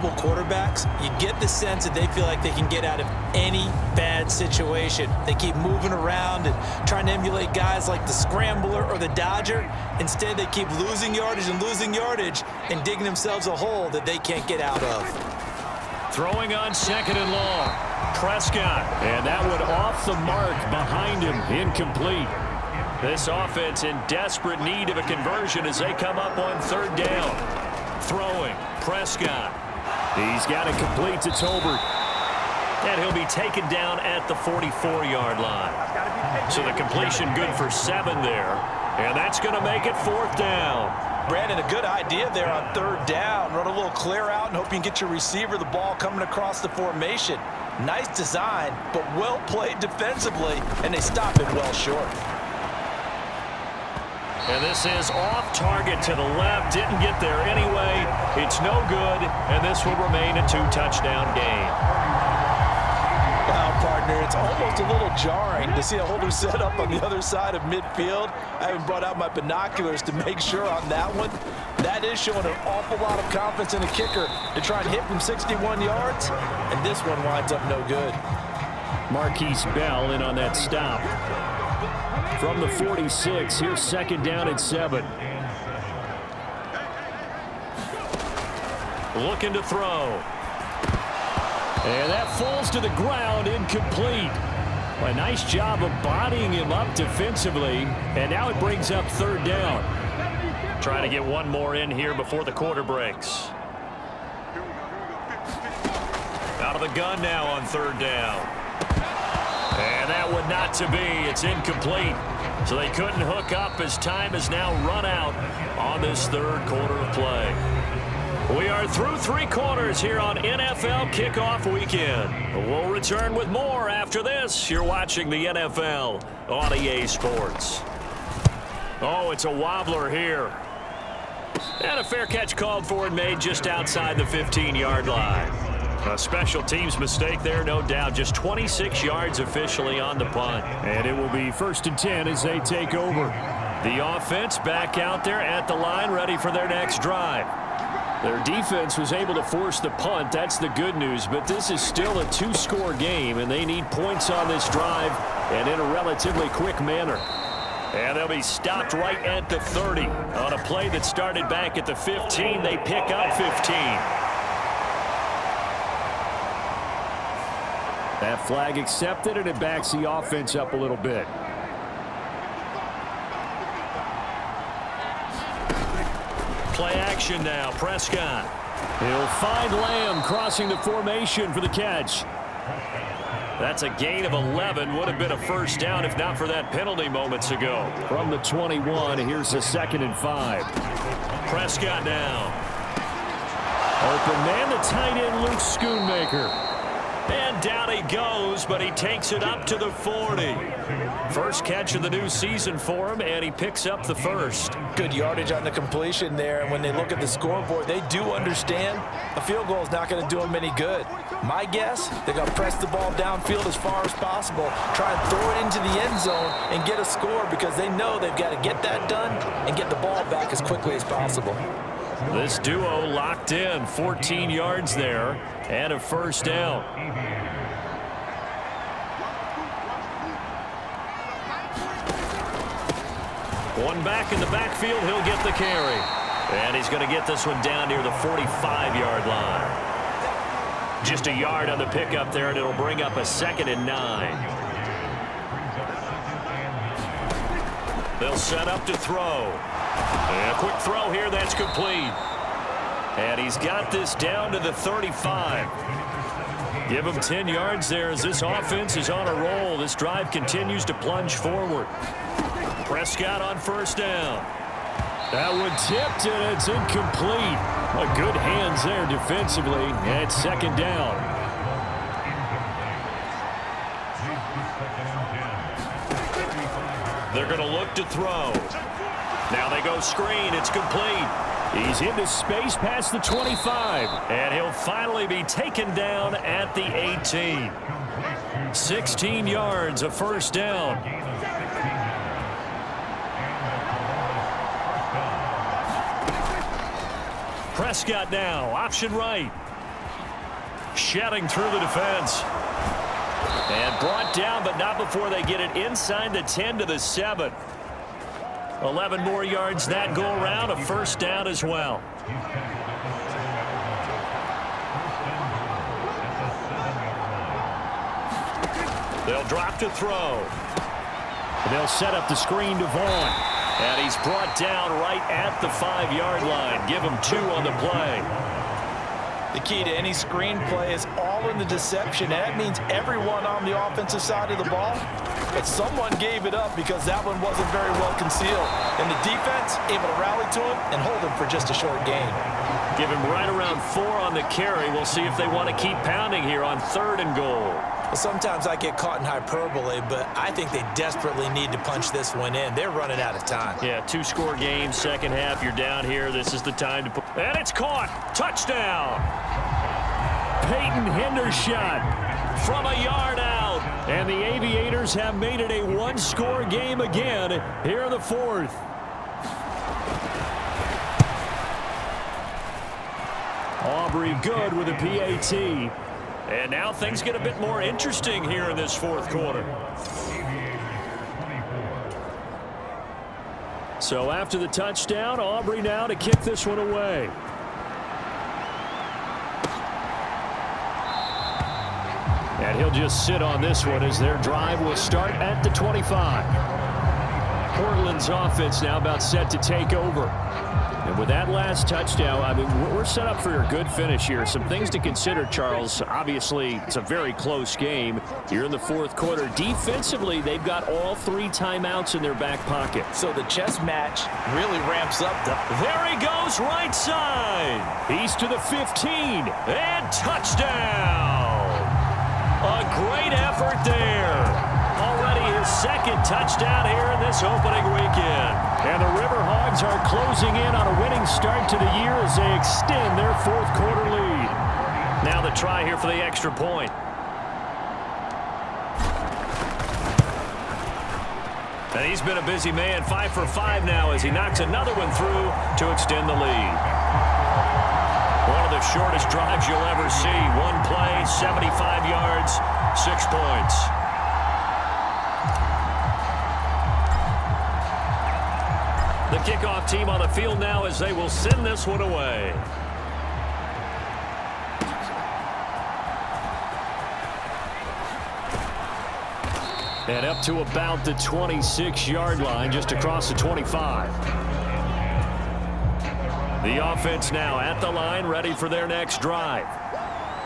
mobile quarterbacks, you get the sense that they feel like they can get out of any bad situation. They keep moving around and trying to emulate guys like the Scrambler or the Dodger. Instead, they keep losing yardage and digging themselves a hole that they can't get out of. Throwing on 2nd and long. Prescott. And that one off the mark behind him. Incomplete. This offense in desperate need of a conversion as they come up on 3rd down. Throwing. Prescott. He's got it complete to Tolbert. And he'll be taken down at the 44-yard line. So the completion good for 7 there. And that's going to make it 4th down. Brandon, a good idea there on 3rd down. Run a little clear out and hope you can get your receiver the ball coming across the formation. Nice design, but well played defensively, and they stop it well short. And this is off target to the left. Didn't get there anyway. It's no good, and this will remain a 2-touchdown game. Wow, partner, it's almost a little jarring to see a holder set up on the other side of midfield. I haven't brought out my binoculars to make sure on that one. That is showing an awful lot of confidence in a kicker to try and hit from 61 yards, and this one winds up no good. Marquise Bell in on that stop. From the 46, here's 2nd down and 7. Looking to throw. And that falls to the ground, incomplete. A nice job of bodying him up defensively, and now it brings up 3rd down. Trying to get one more in here before the quarter breaks. Out of the gun now on 3rd down. And that one not to be. It's incomplete. So they couldn't hook up as time has now run out on this 3rd quarter of play. We are through 3 quarters here on NFL Kickoff Weekend. We'll return with more after this. You're watching the NFL on EA Sports. Oh, it's a wobbler here. And a fair catch called for and made just outside the 15-yard line. A special teams mistake there, no doubt. Just 26 yards officially on the punt. And it will be 1st and 10 as they take over. The offense back out there at the line, ready for their next drive. Their defense was able to force the punt. That's the good news. But this is still a 2-score game, and they need points on this drive and in a relatively quick manner. And they'll be stopped right at the 30. On a play that started back at the 15, they pick up 15. That flag accepted, and it backs the offense up a little bit. Play action now. Prescott. He'll find Lamb crossing the formation for the catch. That's a gain of 11. Would have been a 1st down if not for that penalty moments ago. From the 21, here's a 2nd and 5. Prescott now. Open man, the tight end, Luke Schoonmaker. And down he goes, but he takes it up to the 40. First catch of the new season for him, and he picks up the 1st. Good yardage on the completion there, and when they look at the scoreboard, they do understand a field goal is not going to do them any good. My guess, they're going to press the ball downfield as far as possible, try and throw it into the end zone and get a score because they know they've got to get that done and get the ball back as quickly as possible. This duo locked in, 14 yards there, and a 1st down. One back in the backfield, he'll get the carry. And he's going to get this one down near the 45-yard line. Just a yard on the pickup there, and it'll bring up a 2nd and 9. They'll set up to throw. And a quick throw here, that's complete. And he's got this down to the 35. Give him 10 yards there as this offense is on a roll. This drive continues to plunge forward. Prescott on 1st down. That one tipped, and it's incomplete. Good hands there defensively, and it's 2nd down. They're going to look to throw. Now they go screen. It's complete. He's into space past the 25. And he'll finally be taken down at the 18. 16 yards, a 1st down. Prescott now, option right. shedding through the defense. And brought down, but not before they get it inside the 10 to the 7. 11 more yards that go around, a first down as well. They'll drop to throw. They'll set up the screen to Vaughn. And he's brought down right at the 5-yard line. Give him 2 on the play. The key to any screen play is all in the deception. That means everyone on the offensive side of the ball. But someone gave it up because that one wasn't very well concealed. And the defense able to rally to him and hold him for just a short gain. Give him right around 4 on the carry. We'll see if they want to keep pounding here on 3rd and goal. Sometimes I get caught in hyperbole, but I think they desperately need to punch this one in. They're running out of time. Yeah, 2-score game, second half. You're down here. This is the time to put. And it's caught. Touchdown. Peyton Hendershot from a yard out. And the Aviators have made it a 1-score game again here in the 4th. Aubrey good with a PAT. And now things get a bit more interesting here in this 4th quarter. So after the touchdown, Aubrey now to kick this one away. And he'll just sit on this one as their drive will start at the 25. Portland's offense now about set to take over. And with that last touchdown, I mean, we're set up for a good finish here. Some things to consider, Charles. Obviously, it's a very close game. You're in the 4th quarter. Defensively, they've got all 3 timeouts in their back pocket. So the chess match really ramps up. There he goes, right side. He's to the 15, and touchdown. A great effort there. Already his 2nd touchdown here in this opening weekend. And the River Hogs are closing in on a winning start to the year as they extend their 4th quarter lead. Now the try here for the extra point. And he's been a busy man, 5 for 5 now as he knocks another one through to extend the lead. One of the shortest drives you'll ever see. One play, 75 yards, 6 points. The kickoff team on the field now as they will send this one away. And up to about the 26-yard line, just across the 25. The offense now at the line, ready for their next drive.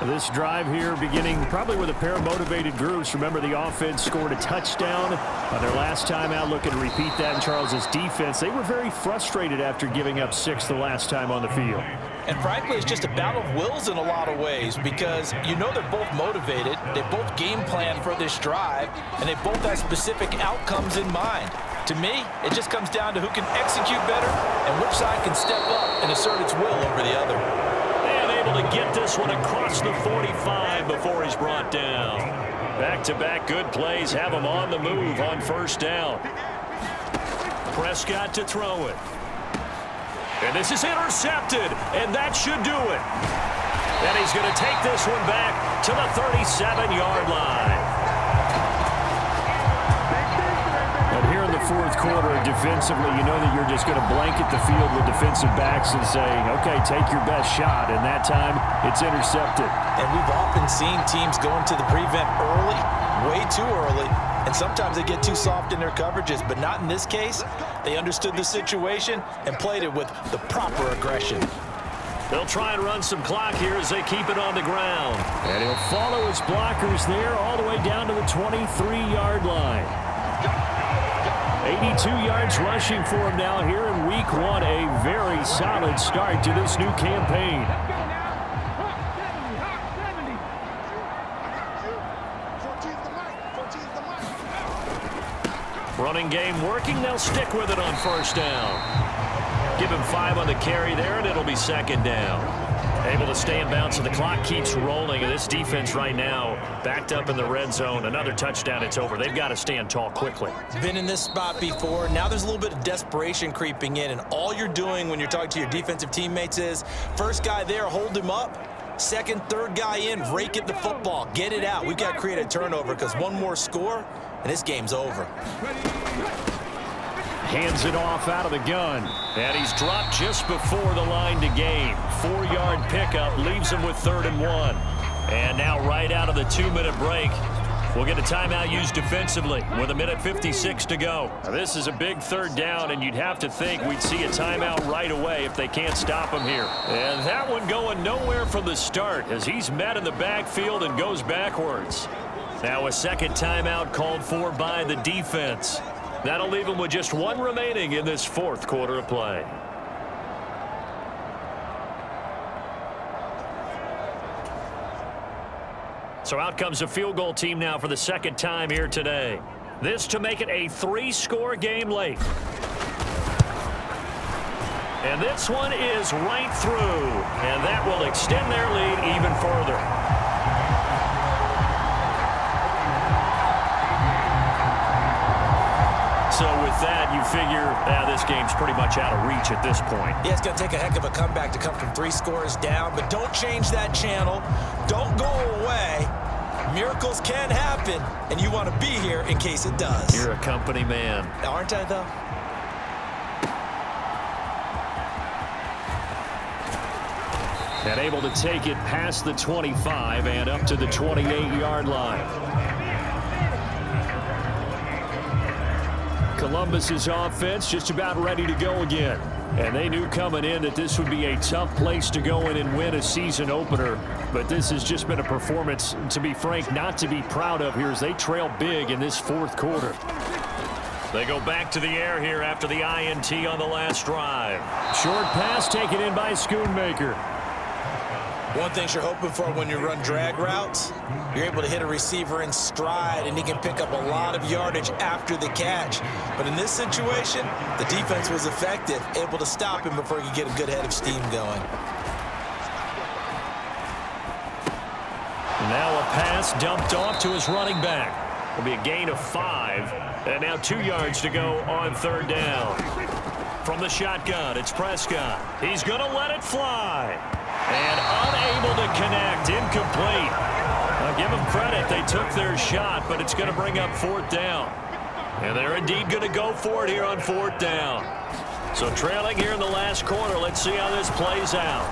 This drive here beginning probably with a pair of motivated groups. Remember, the offense scored a touchdown on their last time out. Looking to repeat that in Charles's defense. They were very frustrated after giving up 6 the last time on the field. And frankly, it's just a battle of wills in a lot of ways because you know they're both motivated. They both game plan for this drive, and they both have specific outcomes in mind. To me, it just comes down to who can execute better and which side can step up and assert its will over the other. To get this one across the 45 before he's brought down. Back-to-back good plays have him on the move on 1st down. Prescott to throw it. And this is intercepted, and that should do it. And he's going to take this one back to the 37-yard line. And here in the 4th quarter, defensively, you know that you're just going to blanket the field with defensive backs and say, okay, take your best shot. And that time, it's intercepted. And we've often seen teams go into the prevent early, way too early, and sometimes they get too soft in their coverages, but not in this case. They understood the situation and played it with the proper aggression. They'll try and run some clock here as they keep it on the ground. And he'll follow his blockers there all the way down to the 23-yard line. 82 yards rushing for him now here in week 1. A very solid start to this new campaign. Running game working. They'll stick with it on 1st down. Give him 5 on the carry there, and it'll be 2nd down. Able to stay in bounds, so the clock keeps rolling. And this defense right now backed up in the red zone. Another touchdown, it's over. They've got to stand tall quickly. Been in this spot before. Now there's a little bit of desperation creeping in, and all you're doing when you're talking to your defensive teammates is, first guy there, hold him up, Second, third guy in, rake at the football. Get it out. We've got to create a turnover because one more score, and this game's over. Hands it off out of the gun. And he's dropped just before the line to gain. 4-yard pickup leaves him with 3rd and 1. And now right out of the 2-minute break, we'll get a timeout used defensively with 1:56 to go. Now, this is a big 3rd down, and you'd have to think we'd see a timeout right away if they can't stop him here. And that one going nowhere from the start as he's met in the backfield and goes backwards. Now a second timeout called for by the defense. That'll leave him with just 1 remaining in this 4th quarter of play. So out comes a field goal team now for the 2nd time here today. This to make it a 3-score game late. And this one is right through. And that will extend their lead even further. So with that, you figure this game's pretty much out of reach at this point. Yeah, it's going to take a heck of a comeback to come from 3 scores down, but don't change that channel. Don't go away. Miracles can happen, and you want to be here in case it does. You're a company man. Aren't I, though? And able to take it past the 25 and up to the 28-yard line. Columbus's offense just about ready to go again. And they knew coming in that this would be a tough place to go in and win a season opener. But this has just been a performance, to be frank, not to be proud of here as they trail big in this 4th quarter. They go back to the air here after the INT on the last drive. Short pass taken in by Schoonmaker. One thing you're hoping for when you run drag routes, you're able to hit a receiver in stride, and he can pick up a lot of yardage after the catch. But in this situation, the defense was effective, able to stop him before he could get a good head of steam going. Now a pass dumped off to his running back. It'll be a gain of 5, and now 2 yards to go on 3rd down. From the shotgun, it's Prescott. He's going to let it fly. And unable to connect, incomplete. I'll give them credit, they took their shot, but it's going to bring up 4th down. And they're indeed going to go for it here on 4th down. So trailing here in the last quarter, let's see how this plays out.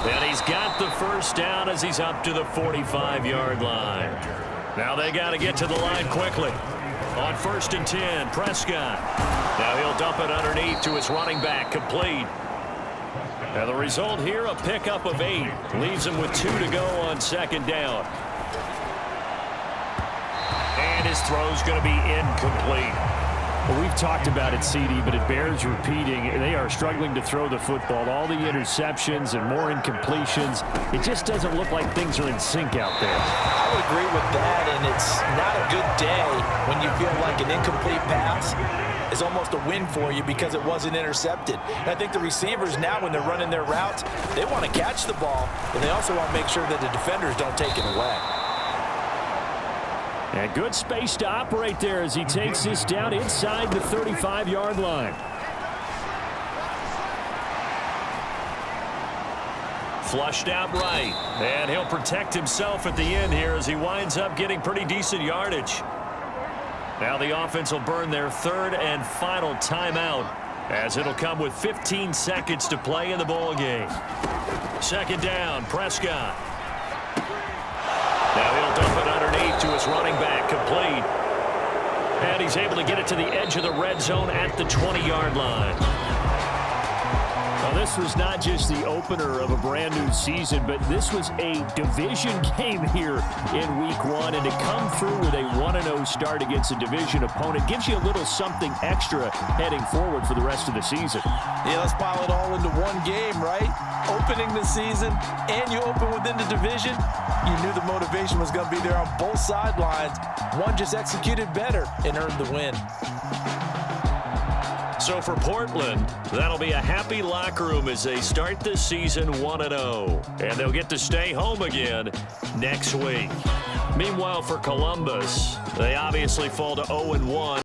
And he's got the 1st down as he's up to the 45-yard line. Now they got to get to the line quickly. On 1st and 10, Prescott. Now he'll dump it underneath to his running back, complete. And the result here, a pickup of 8. Leaves him with 2 to go on 2nd down. And his throw's going to be incomplete. Well, we've talked about it, CD, but it bears repeating. They are struggling to throw the football. All the interceptions and more incompletions. It just doesn't look like things are in sync out there. I would agree with that, and it's not a good day when you feel like an incomplete pass is almost a win for you because it wasn't intercepted. And I think the receivers now, when they're running their routes, they want to catch the ball, but they also want to make sure that the defenders don't take it away. And good space to operate there as he takes this down inside the 35-yard line. Flushed out right, and he'll protect himself at the end here as he winds up getting pretty decent yardage. Now the offense will burn their 3rd and final timeout as it'll come with 15 seconds to play in the ball game. 2nd down, Prescott. Now he'll dump it underneath to his running back, complete. And he's able to get it to the edge of the red zone at the 20-yard line. Now, this was not just the opener of a brand-new season, but this was a division game here in Week 1. And to come through with a 1-0 start against a division opponent gives you a little something extra heading forward for the rest of the season. Yeah, let's pile it all into one game, right? Opening the season, and you open within the division. You knew the motivation was going to be there on both sidelines. One just executed better and earned the win. So for Portland, that'll be a happy locker room as they start this season 1-0. And they'll get to stay home again next week. Meanwhile, for Columbus, they obviously fall to 0-1.